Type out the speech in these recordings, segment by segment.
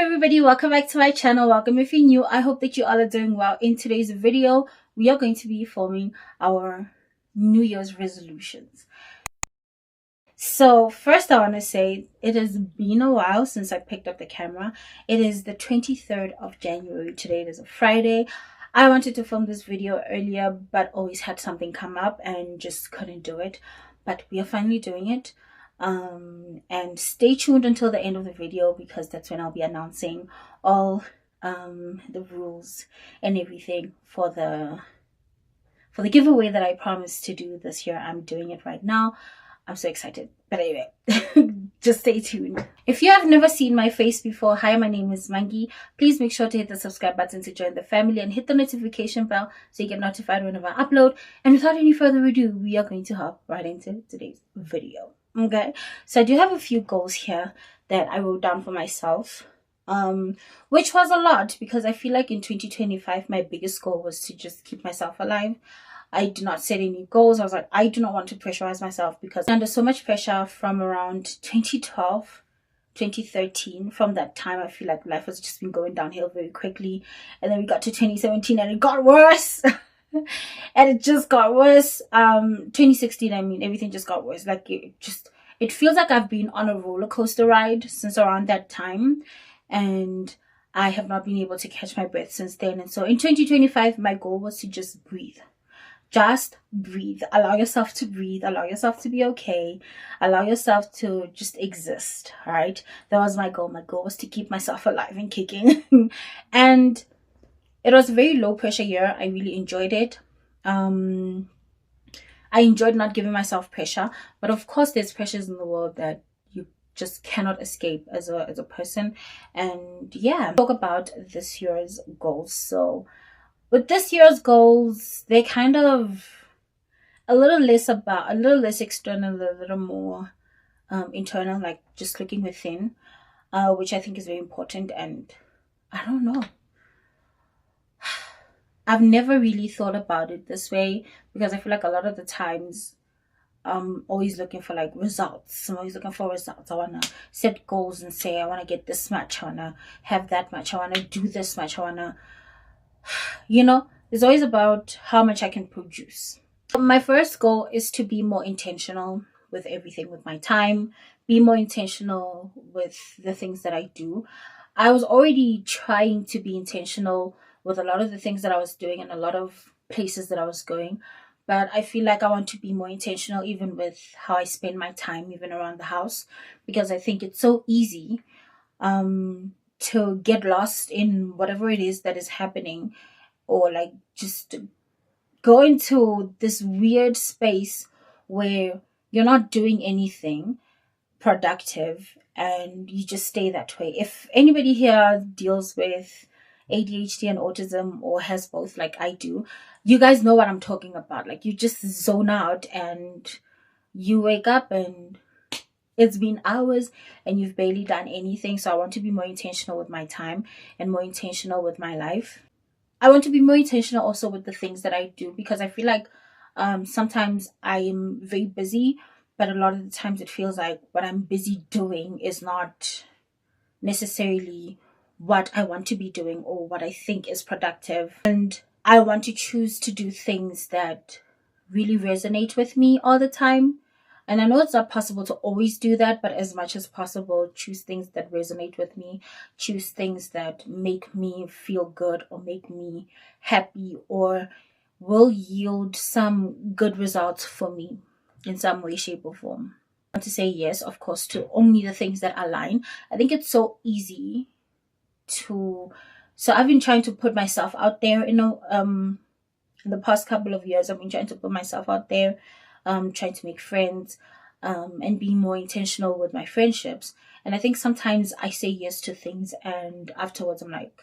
everybody, welcome back to my channel. Welcome if you're new. I hope that you all are doing well. In today's video, we are going to be filming our New Year's resolutions. So first I want to say it has been a while since I picked up the camera. It is the 23rd of January. Today it is a Friday. I wanted to film this video earlier, but always had something come up and just couldn't do it. But we are finally doing it. And stay tuned until the end of the video, because that's when I'll be announcing all the rules and everything for the giveaway that I promised to do this year. I'm doing it right now. I'm so excited. But anyway, just stay tuned. If you have never seen my face before, hi, my name is Mangi. Please make sure to hit the subscribe button to join the family and hit the notification bell so you get notified whenever I upload. And without any further ado, we are going to hop right into today's video. Okay, so I do have a few goals here that I wrote down for myself, which was a lot, because I feel like in 2025 my biggest goal was to just keep myself alive. I did not set any goals. I was like, I do not want to pressurize myself, because I'm under so much pressure from around 2012, 2013. From that time, I feel like life has just been going downhill very quickly. And then we got to 2017 and it got worse. And it just got worse. 2016, I mean, everything just got worse. Like, it feels like I've been on a roller coaster ride since around that time. And I have not been able to catch my breath since then. And so in 2025, my goal was to just breathe. Just breathe. Allow yourself to breathe. Allow yourself to be okay. Allow yourself to just exist. All right. That was my goal. My goal was to keep myself alive and kicking. And it was a very low pressure year. I really enjoyed it. I enjoyed not giving myself pressure. But of course, there's pressures in the world that you just cannot escape as a person. And yeah, talk about this year's goals. So with this year's goals, they're kind of a little less external, a little more internal, like just looking within, which I think is very important. And I don't know, I've never really thought about it this way, because I feel like a lot of the times I'm always looking for like results. I'm always looking for results. I want to set goals and say, I want to get this much, I want to have that much, I want to do this much, I want to, it's always about how much I can produce. My first goal is to be more intentional with everything, with my time, be more intentional with the things that I do. I was already trying to be intentional with a lot of the things that I was doing and a lot of places that I was going. But I feel like I want to be more intentional even with how I spend my time, even around the house, because I think it's so easy to get lost in whatever it is that is happening, or like just go into this weird space where you're not doing anything productive and you just stay that way. If anybody here deals with ADHD and autism, or has both like I do, you guys know what I'm talking about. Like, you just zone out and you wake up and it's been hours and you've barely done anything. So I want to be more intentional with my time and more intentional with my life. I want to be more intentional also with the things that I do, because I feel like sometimes I am very busy, but a lot of the times it feels like what I'm busy doing is not necessarily what I want to be doing or what I think is productive. And I want to choose to do things that really resonate with me all the time. And I know it's not possible to always do that, but as much as possible, choose things that resonate with me, choose things that make me feel good or make me happy or will yield some good results for me in some way, shape, or form. I want to say yes, of course, to only the things that align. I think it's so easy so I've been trying to put myself out there, in the past couple of years. I've been trying to put myself out there, trying to make friends, and be more intentional with my friendships. And I think sometimes I say yes to things and afterwards I'm like,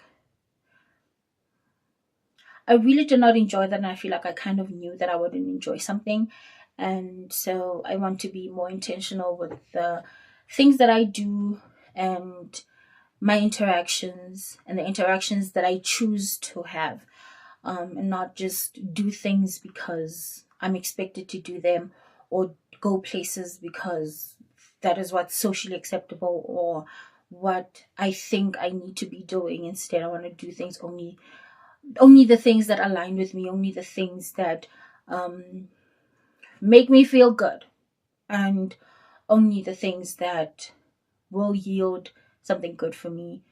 I really did not enjoy that, and I feel like I kind of knew that I wouldn't enjoy something. And so I want to be more intentional with the things that I do and my interactions, and the interactions that I choose to have, and not just do things because I'm expected to do them, or go places because that is what's socially acceptable, or what I think I need to be doing. Instead, I want to do things only the things that align with me, only the things that um, make me feel good, and only the things that will yield something good for me.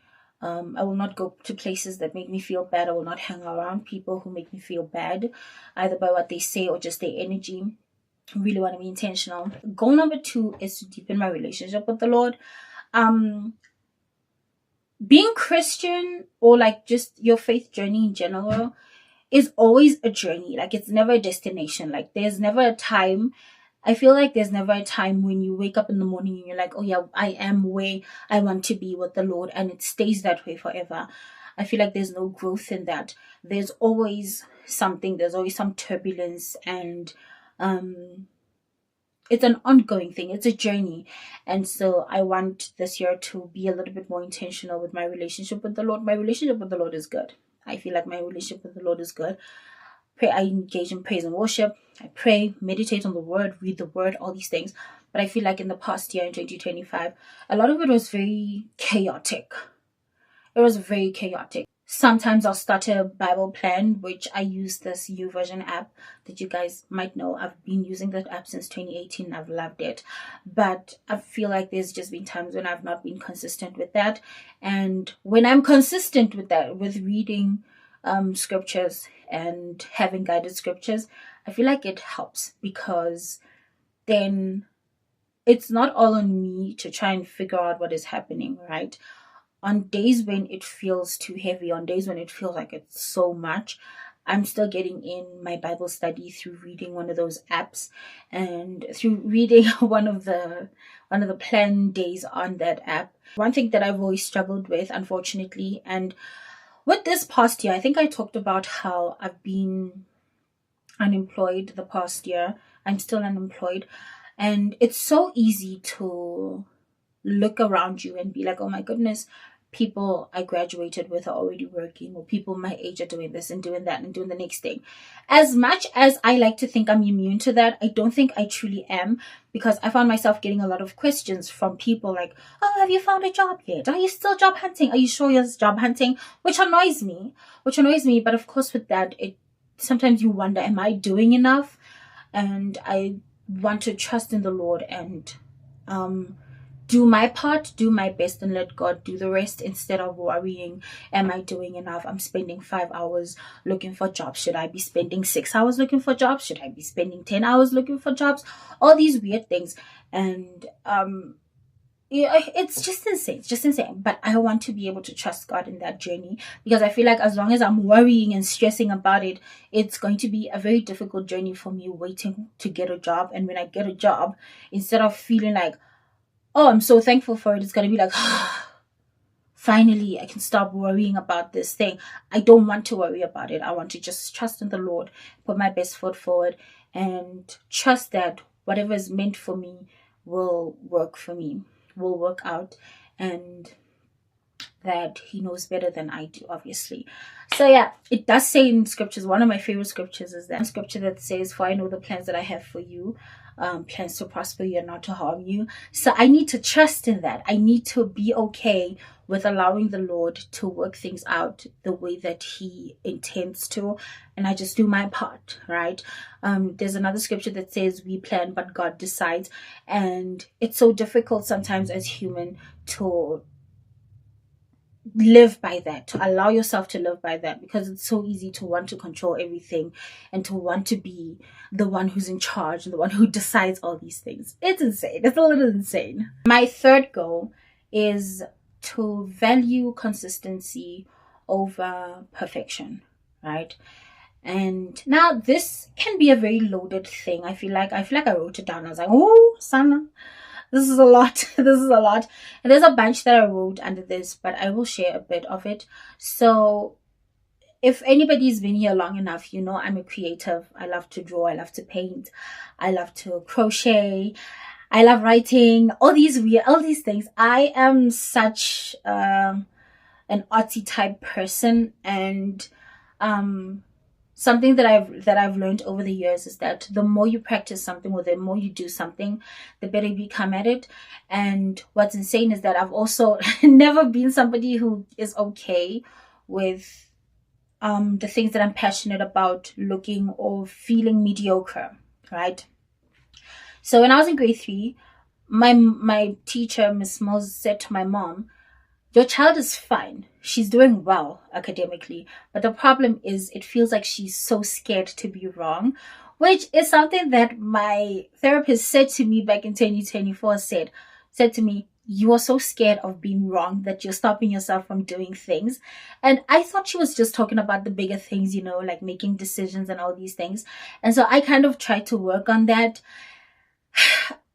I will not go to places that make me feel bad. I will not hang around people who make me feel bad, either by what they say or just their energy. I really want to be intentional. Goal number 2 is to deepen my relationship with the Lord. Um, Being Christian, or like just your faith journey in general, is always a journey. Like, it's never a destination. Like, there's never a time. I feel like there's never a time when you wake up in the morning and you're like, oh yeah, I am where I want to be with the Lord, and it stays that way forever. I feel like there's no growth in that. There's always something, there's always some turbulence, and um it's an ongoing thing. It's a journey. And so I want this year to be a little bit more intentional with my relationship with the Lord. My relationship with the Lord is good. I feel like my relationship with the Lord is good. I engage in praise and worship. I pray, meditate on the word, read the word, all these things. But I feel like in the past year, in 2025, a lot of it was very chaotic. It was very chaotic. Sometimes I'll start a Bible plan, which I use this YouVersion app that you guys might know. I've been using that app since 2018. I've loved it. But I feel like there's just been times when I've not been consistent with that. And when I'm consistent with that, with reading scriptures and having guided scriptures, I feel like it helps, because then it's not all on me to try and figure out what is happening, right? On days when it feels too heavy, on days when it feels like it's so much, I'm still getting in my Bible study through reading one of those apps, and through reading one of the plan days on that app. One thing that I've always struggled with, unfortunately, and with this past year, I think I talked about how I've been unemployed the past year. I'm still unemployed, and it's so easy to look around you and be like, oh my goodness, people I graduated with are already working, or people my age are doing this and doing that and doing the next thing. As much as I like to think I'm immune to that, I don't think I truly am, because I found myself getting a lot of questions from people like, oh, have you found a job yet? Are you still job hunting? Are you sure you're job hunting? Which annoys me. But of course, with that, it sometimes you wonder, am I doing enough? And I want to trust in the Lord and do my part, do my best, and let God do the rest, instead of worrying, am I doing enough? I'm spending 5 hours looking for jobs. Should I be spending 6 hours looking for jobs? Should I be spending 10 hours looking for jobs? All these weird things. And yeah, it's just insane. It's just insane. But I want to be able to trust God in that journey, because I feel like as long as I'm worrying and stressing about it, it's going to be a very difficult journey for me waiting to get a job. And when I get a job, instead of feeling like, oh, I'm so thankful for it, it's going to be like, finally, I can stop worrying about this thing. I don't want to worry about it. I want to just trust in the Lord, put my best foot forward, and trust that whatever is meant for me will work for me, will work out, and that He knows better than I do, obviously. So yeah, it does say in scriptures, one of my favorite scriptures is that scripture that says, for I know the plans that I have for you, plans to prosper you and not to harm you. So I need to trust in that. I need to be okay with allowing the Lord to work things out the way that He intends to, and I just do my part, right? There's another scripture that says we plan but God decides, and it's so difficult sometimes as human to live by that, to allow yourself to live by that, because it's so easy to want to control everything and to want to be the one who's in charge and the one who decides all these things. It's insane. It's a little insane. My third goal is to value consistency over perfection, right? And now this can be a very loaded thing. I feel like I wrote it down. I was like, oh, Sana, this is a lot. This is a lot. And there's a bunch that I wrote under this, but I will share a bit of it. So if anybody's been here long enough, you know I'm a creative. I love to draw. I love to paint. I love to crochet. I love writing. All these things. I am such an artsy type person, and something that I've learned over the years is that the more you practice something, or the more you do something, the better you become at it. And what's insane is that I've also never been somebody who is okay with the things that I'm passionate about looking or feeling mediocre, right? So when I was in grade three, my teacher, Miss Mills, said to my mom, your child is fine. She's doing well academically. But the problem is, it feels like she's so scared to be wrong, which is something that my therapist said to me back in 2024, said to me, you are so scared of being wrong that you're stopping yourself from doing things. And I thought she was just talking about the bigger things, like making decisions and all these things. And so I kind of tried to work on that.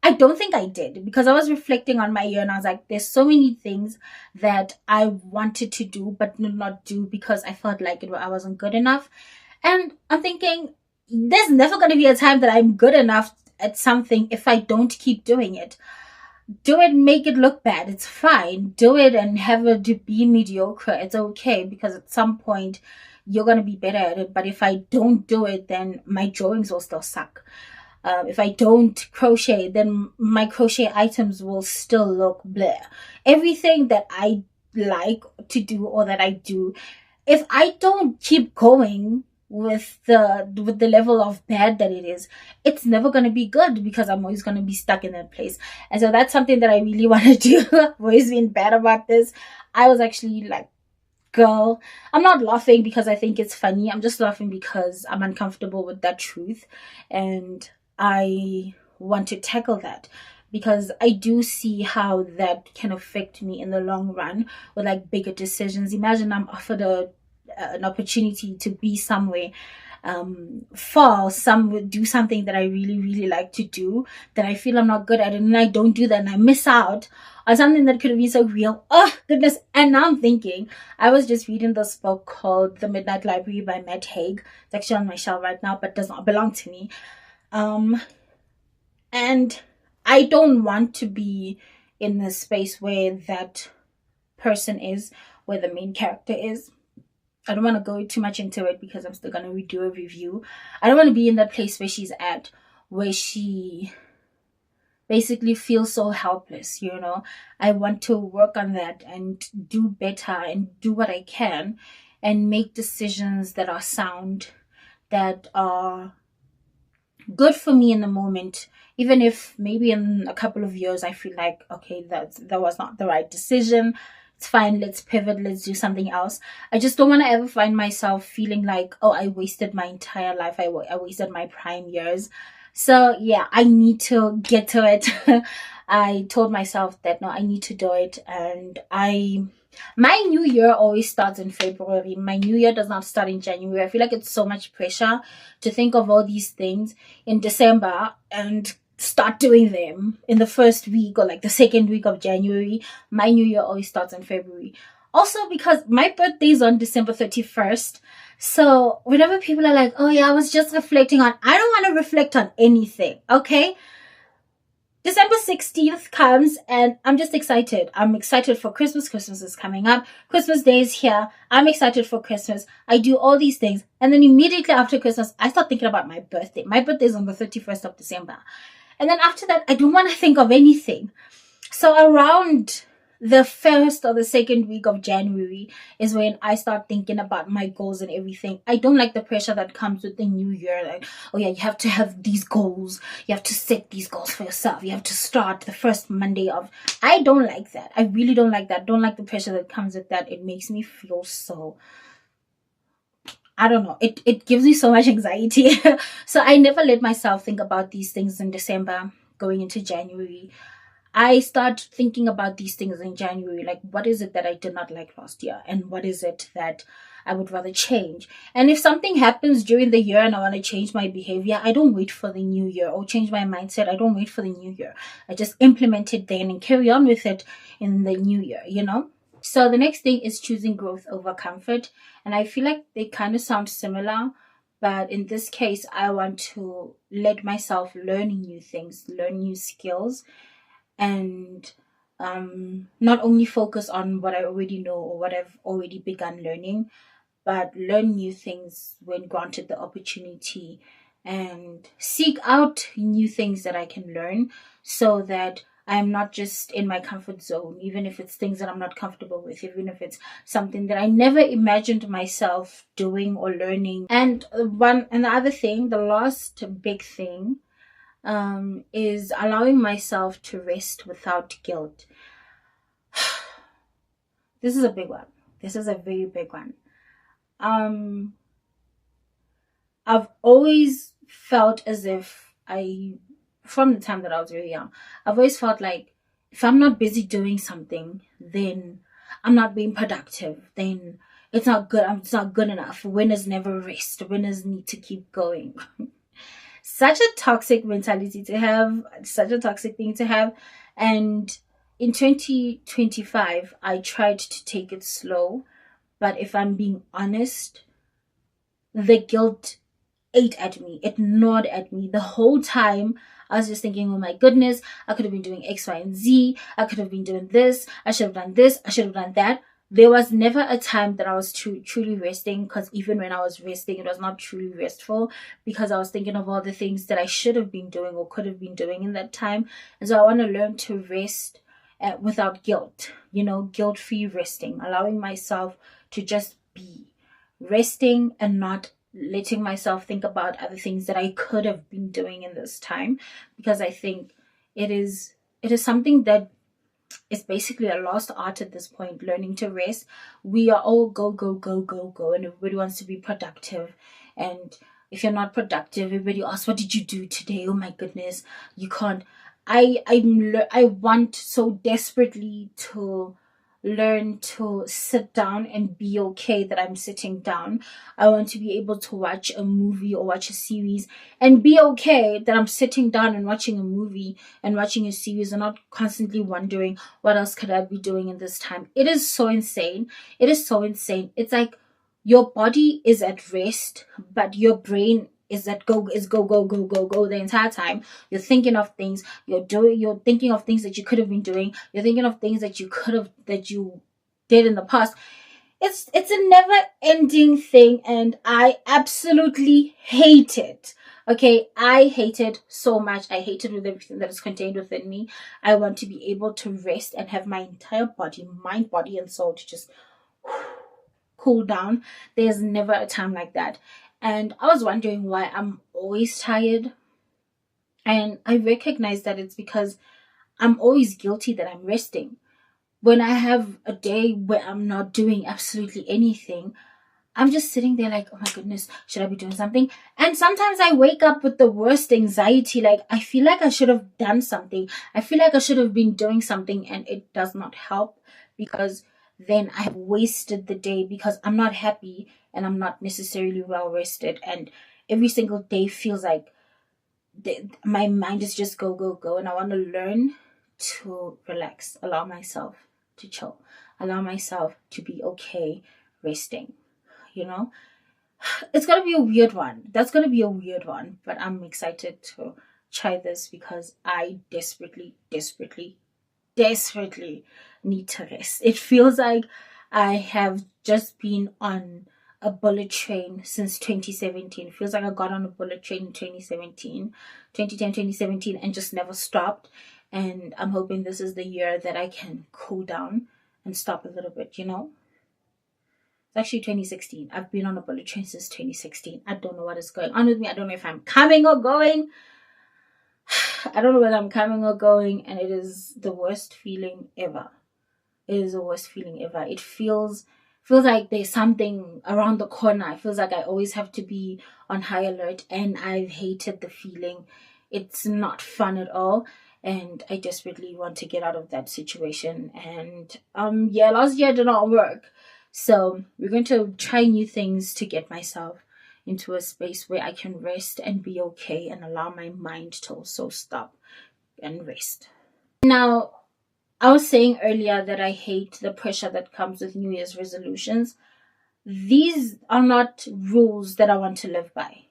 I don't think I did, because I was reflecting on my year and I was like, there's so many things that I wanted to do but did not do because I felt like I wasn't good enough. And I'm thinking, there's never going to be a time that I'm good enough at something if I don't keep doing it. Do it, make it look bad. It's fine. Do it and have it be mediocre. It's okay, because at some point you're going to be better at it. But if I don't do it, then my drawings will still suck. If I don't crochet, then my crochet items will still look bleh. Everything that I like to do or that I do, if I don't keep going with the level of bad that it is, it's never going to be good, because I'm always going to be stuck in that place. And so that's something that I really want to do. I've always been bad about this. I was actually like, girl, I'm not laughing because I think it's funny. I'm just laughing because I'm uncomfortable with that truth, and I want to tackle that, because I do see how that can affect me in the long run with like bigger decisions. Imagine I'm offered an opportunity to be somewhere far, do something that I really, really like to do, that I feel I'm not good at it, and I don't do that, and I miss out on something that could have been so real. Oh goodness. And now I'm thinking, I was just reading this book called The Midnight Library by Matt Haig. It's actually on my shelf right now, but does not belong to me. And I don't want to be in the space where that person is, where the main character is. I don't want to go too much into it because I'm still going to redo a review. I don't want to be in that place where she's at, where she basically feels so helpless. I want to work on that and do better and do what I can and make decisions that are sound, that are good for me in the moment, even if maybe in a couple of years I feel like, okay, that was not the right decision. It's fine, let's pivot, let's do something else. I just don't want to ever find myself feeling like, oh, I wasted my entire life, I wasted my prime years. So yeah, I need to get to it. I told myself that no, I need to do it. And my new year always starts in February. My new year does not start in January. I feel like it's so much pressure to think of all these things in December and start doing them in the first week or like the second week of January. My new year always starts in February. Also, because my birthday is on December 31st. So whenever people are like, oh yeah, I was just reflecting on, I don't want to reflect on anything, okay? December 16th comes and I'm just excited. I'm excited for Christmas. Christmas is coming up. Christmas Day is here. I'm excited for Christmas. I do all these things. And then immediately after Christmas, I start thinking about my birthday. My birthday is on the 31st of December. And then after that, I don't want to think of anything. So around the first or the second week of January is when I start thinking about my goals and everything. I don't like the pressure that comes with the new year. Like, oh yeah, you have to have these goals. You have to set these goals for yourself. You have to start the first Monday of... I don't like that. I really don't like that. Don't like the pressure that comes with that. It makes me feel so... I don't know. It gives me so much anxiety. So I never let myself think about these things in December going into January. I start thinking about these things in January, like what is it that I did not like last year and what is it that I would rather change. And if something happens during the year and I want to change my behavior, I don't wait for the new year or change my mindset. I don't wait for the new year. I just implement it then and carry on with it in the new year, So the next thing is choosing growth over comfort. And I feel like they kind of sound similar. But in this case, I want to let myself learn new things, learn new skills, and not only focus on what I already know or what I've already begun learning, but learn new things when granted the opportunity, and seek out new things that I can learn, so that I'm not just in my comfort zone, even if it's things that I'm not comfortable with, even if it's something that I never imagined myself doing or learning. And the other thing, the last big thing, is allowing myself to rest without guilt. This is a big one. This is a very big one. Um, I've always felt as if from the time that I was really young, I've always felt like if I'm not busy doing something, then I'm not being productive. Then it's not good. It's not good enough. Winners never rest. Winners need to keep going. Such a toxic mentality to have. Such a toxic thing to have. And in 2025, I tried to take it slow. But if I'm being honest, the guilt ate at me. It gnawed at me the whole time. I was just thinking, oh my goodness, I could have been doing X, Y, and Z. I could have been doing this. I should have done this. I should have done that. There was never a time that I was truly resting, because even when I was resting, it was not truly restful, because I was thinking of all the things that I should have been doing or could have been doing in that time. And so I want to learn to rest without guilt, guilt-free resting, allowing myself to just be resting and not letting myself think about other things that I could have been doing in this time, because I think it is something that is basically a lost art at this point, learning to rest. We are all go, go, go, go, go, and everybody wants to be productive. And if you're not productive, everybody asks, what did you do today? Oh my goodness, you can't. I want so desperately to learn to sit down and be okay that I'm sitting down. I want to be able to watch a movie or watch a series and be okay that I'm sitting down and watching a movie and watching a series, and not constantly wondering what else could I be doing in this time. It is so insane. It is so insane. It's like your body is at rest, but your brain is go go go go go the entire time. You're thinking of things, you're thinking of things that you could have been doing, you're thinking of things that you did in the past. It's a never ending thing, and I absolutely hate it. Okay, I hate it so much. I hate it with everything that is contained within me. I want to be able to rest and have my entire body, mind, body, and soul to just cool down. There's never a time like that. And I was wondering why I'm always tired. And I recognize that it's because I'm always guilty that I'm resting. When I have a day where I'm not doing absolutely anything, I'm just sitting there like, oh my goodness, should I be doing something? And sometimes I wake up with the worst anxiety. Like, I feel like I should have done something. I feel like I should have been doing something, and it does not help, because then I've wasted the day, because I'm not happy and I'm not necessarily well rested. And every single day feels like my mind is just go, go, go. And I want to learn to relax, allow myself to chill, allow myself to be okay resting. It's gonna be a weird one. That's gonna be a weird one, but I'm excited to try this, because I desperately, desperately, desperately need to rest. It feels like I have just been on a bullet train since 2017. It feels like I got on a bullet train in 2017, 2010, 2017, and just never stopped. And I'm hoping this is the year that I can cool down and stop a little bit. It's actually 2016. I've been on a bullet train since 2016. I don't know what is going on with me. I don't know if I'm coming or going. I don't know whether I'm coming or going, and it is the worst feeling ever. It is the worst feeling ever. It feels like there's something around the corner. It feels like I always have to be on high alert, and I've hated the feeling. It's not fun at all, and I desperately want to get out of that situation. And last year did not work. So we're going to try new things to get myself into a space where I can rest and be okay, and allow my mind to also stop and rest. Now, I was saying earlier that I hate the pressure that comes with New Year's resolutions. These are not rules that I want to live by.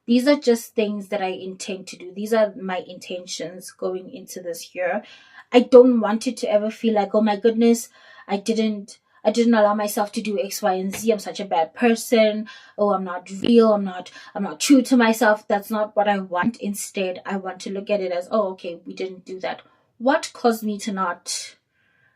These are just things that I intend to do. These are my intentions going into this year. I don't want it to ever feel like, oh my goodness, I didn't I didn't allow myself to do X, Y, and Z. I'm such a bad person. Oh, I'm not real. I'm not true to myself. That's not what I want. Instead, I want to look at it as, oh, okay, we didn't do that. What caused me to not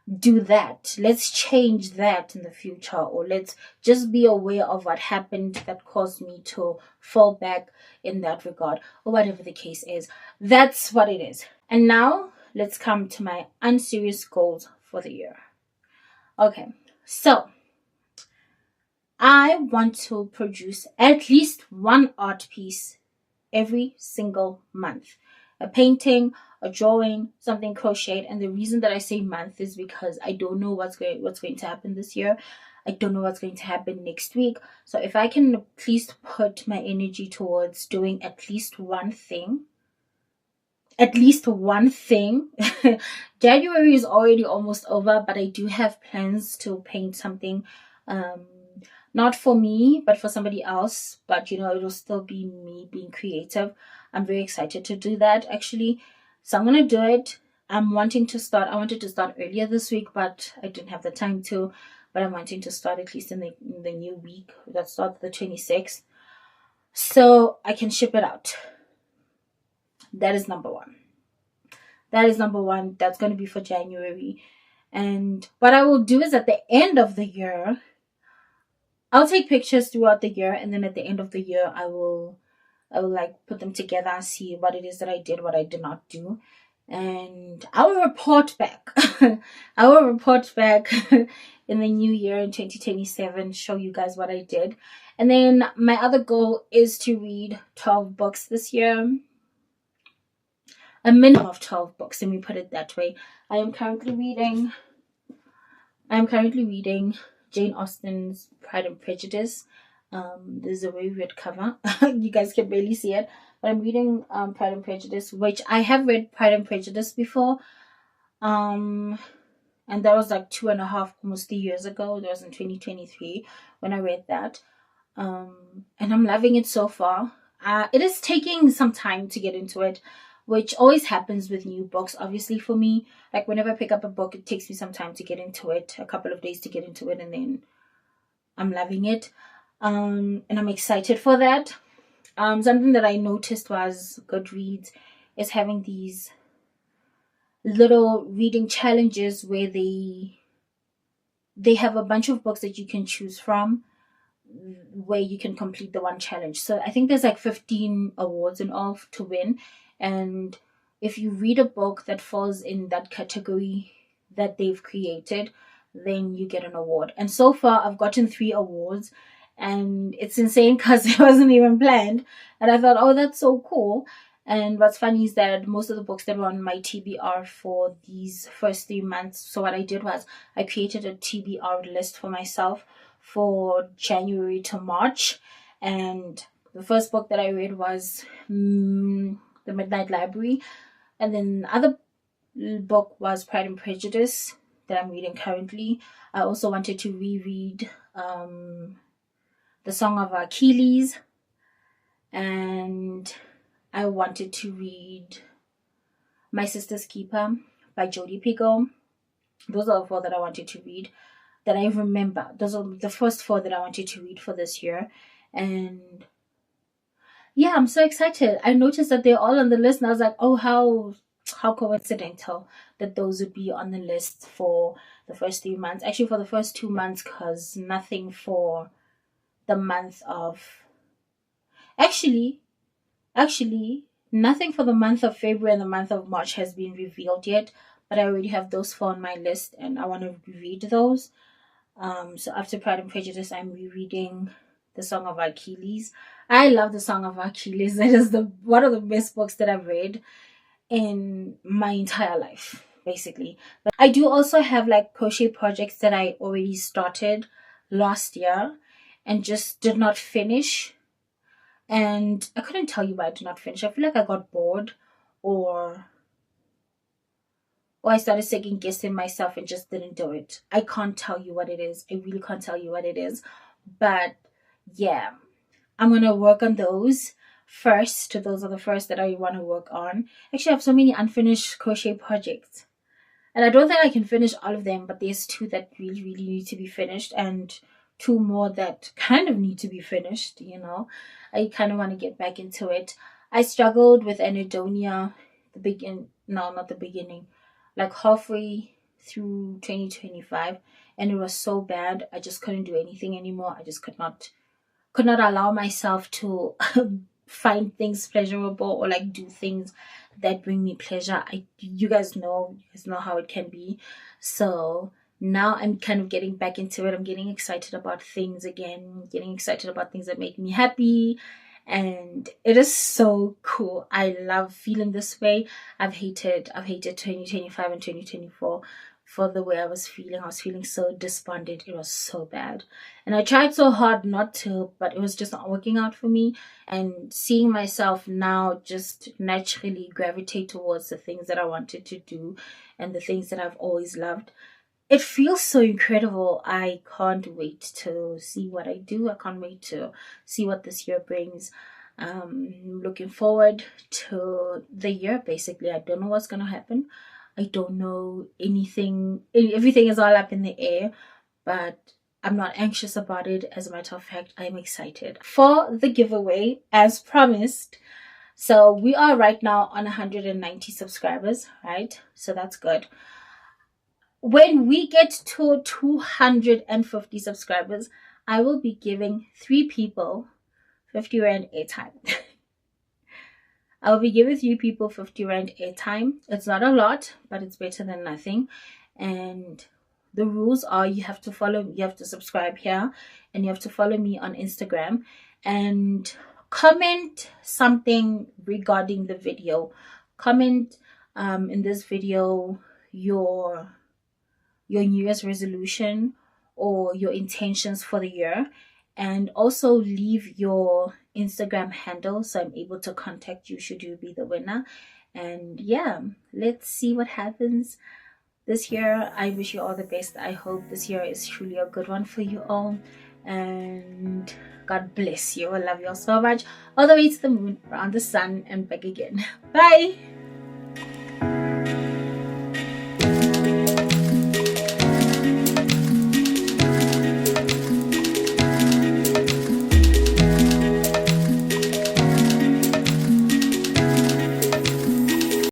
do that? Let's change that in the future, or let's just be aware of what happened that caused me to fall back in that regard, or whatever the case is. That's what it is. And now let's come to my unserious goals for the year. Okay, so I want to produce at least one art piece every single month. A painting, a drawing, something crocheted. And the reason that I say month is because I don't know what's going to happen this year. I don't know what's going to happen next week. So if I can at least put my energy towards doing at least one thing, January is already almost over, but I do have plans to paint something, um not for me but for somebody else, but it'll still be me being creative. I'm very excited to do that, actually. So I'm gonna do it. I wanted to start earlier this week, but I didn't have the time to. But I'm wanting to start at least in the new week that starts the 26th, so I can ship it out. That is number one. That's going to be for January. And what I will do is at the end of the year, I'll take pictures throughout the year, and then at the end of the year, I will like put them together and see what it is that I did, what I did not do, and I will report back. I will report back in the new year in 2027, show you guys what I did. And then my other goal is to read 12 books this year. A minimum of 12 books, let me put it that way. I am currently reading Jane Austen's Pride and Prejudice. There's a very weird cover. You guys can barely see it. But I'm reading Pride and Prejudice, which I have read Pride and Prejudice before. And that was like 2.5, almost 3 years ago. That was in 2023 when I read that. And I'm loving it so far. It is taking some time to get into it, which always happens with new books, obviously, for me. Like whenever I pick up a book, it takes me some time to get into it, a couple of days to get into it, and then I'm loving it. And I'm excited for that. Something that I noticed was Goodreads is having these little reading challenges where they have a bunch of books that you can choose from, where you can complete the one challenge. So I think there's like 15 awards in all to win. And if you read a book that falls in that category that they've created, then you get an award. And so far I've gotten 3 awards, and it's insane because it wasn't even planned. And I thought, oh, that's so cool. And what's funny is that most of the books that were on my TBR for these first 3 months, so what I did was I created a TBR list for myself for January to March. And the first book that I read was The Midnight Library. And then the other book was Pride and Prejudice that I'm reading currently. I also wanted to reread The Song of Achilles. And I wanted to read My Sister's Keeper by Jodi Picoult. Those are the 4 that I wanted to read, that I remember. Those are the first 4 that I wanted to read for this year. And yeah, I'm so excited. I noticed that they're all on the list, and I was like, oh, how coincidental that those would be on the list for the first 3 months. Actually, for the first 2 months, because nothing for the month of... Actually, nothing for the month of February and the month of March has been revealed yet, but I already have those 4 on my list, and I want to read those. So after Pride and Prejudice, I'm rereading The Song of Achilles. I love The Song of Achilles. It is one of the best books that I've read in my entire life, basically. But I do also have like crochet projects that I already started last year and just did not finish. And I couldn't tell you why I did not finish. I feel like I got bored, or I started second guessing myself and just didn't do it. I can't tell you what it is. I really can't tell you what it is. But yeah, I'm going to work on those first. Those are the first that I want to work on. Actually, I have so many unfinished crochet projects. And I don't think I can finish all of them, but there's two that really, really need to be finished, and two more that kind of need to be finished, you know. I kind of want to get back into it. I struggled with anhedonia no, not the beginning, like halfway through 2025, and it was so bad. I just couldn't do anything anymore. I just could not allow myself to find things pleasurable or like do things that bring me pleasure. You guys know how it can be. So now I'm kind of getting back into it. I'm getting excited about things again, getting excited about things that make me happy. And it is so cool. I love feeling this way. I've hated 2025 and 2024 for the way I was feeling. I was feeling so despondent. It was so bad. And I tried so hard not to, but it was just not working out for me. And seeing myself now just naturally gravitate towards the things that I wanted to do and the things that I've always loved, it feels so incredible. I can't wait to see what I do. I can't wait to see what this year brings. Looking forward to the year basically. I don't know what's gonna happen. I don't know anything. Everything is all up in the air, but I'm not anxious about it. As a matter of fact, I'm excited for the giveaway as promised. So we are right now on 190 subscribers, right? So that's good. When we get to 250 subscribers, I will be giving 3 people 50 Rand airtime. I'll be giving 3 people 50 Rand airtime. It's not a lot, but it's better than nothing. And the rules are you have to subscribe here, and you have to follow me on Instagram and comment something regarding the video. Comment in this video your New Year's resolution or your intentions for the year, and also leave your Instagram handle so I'm able to contact you should you be the winner. And yeah, let's see what happens this year. I wish you all the best. I hope this year is truly a good one for you all, and God bless you. I love you all so much, all the way to the moon, around the sun, and back again. Bye.